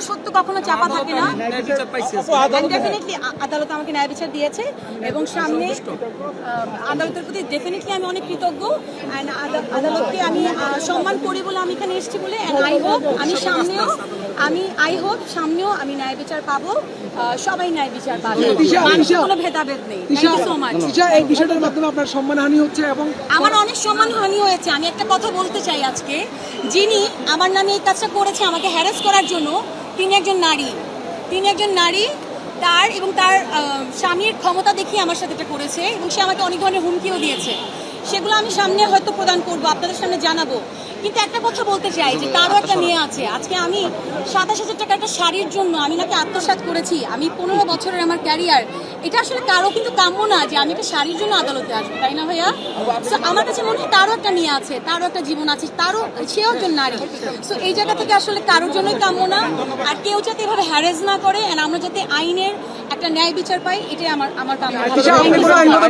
সত্য কখনো চাপা থাকে না। ডেফিনেটলি আদালত আমাকে ন্যায় বিচার দিয়েছে এবং সামনে আদালতের প্রতি ডেফিনেটলি আমি অনেক কৃতজ্ঞ। অ্যান্ড আদালতকে আমি সম্মান করি বলে আমি এখানে এসেছি বলে। অ্যান্ড আই হোপ সামনেও আমি ন্যায় বিচার পাবো, সবাই ন্যায় বিচার পাবে, কোনো ভেদাভেদ নেই। Thank you so much. এই বিষয়টার মাধ্যমে আপনার সম্মানহানি হচ্ছে এবং আমার অনেক সম্মানহানি হয়েছে। আমি একটা কথা বলতে চাই আজকে, যিনি আমার নামে এই কাজটা করেছে আমাকে হ্যারাস করার জন্য, তিনি একজন নারী। তার এবং তার স্বামীর ক্ষমতা দেখিয়ে আমার সাথে এটা করেছে এবং সে আমাকে অনেক ধরনের হুমকিও দিয়েছে। সেগুলো আমি সামনে হয়তো প্রদান করবো, আপনাদের সামনে জানাবো। কিন্তু একটা কথা বলতে চাই যে তারও একটা মেয়ে আছে। আজকে আমি 27,000 টাকা একটা শাড়ির জন্য আমি নাকি আত্মসাৎ করেছি। আমি 15 বছরের আমার ক্যারিয়ার, এটা আসলে কারো কিন্তু কাম্য না যে আমি একটা শাড়ির জন্য আদালতে আসবো, তাই না ভাইয়া? সো আমার কাছে মনে হয় তারও একটা মেয়ে আছে, তারও একটা জীবন আছে, সেও একজন নারী। সো এই জায়গা থেকে আসলে কারোর জন্যই কাম্য না। আর কেউ যাতে এভাবে হ্যারেস না করে, আমরা যাতে আইনের একটা ন্যায় বিচার পাই, এটাই আমার কাম্য।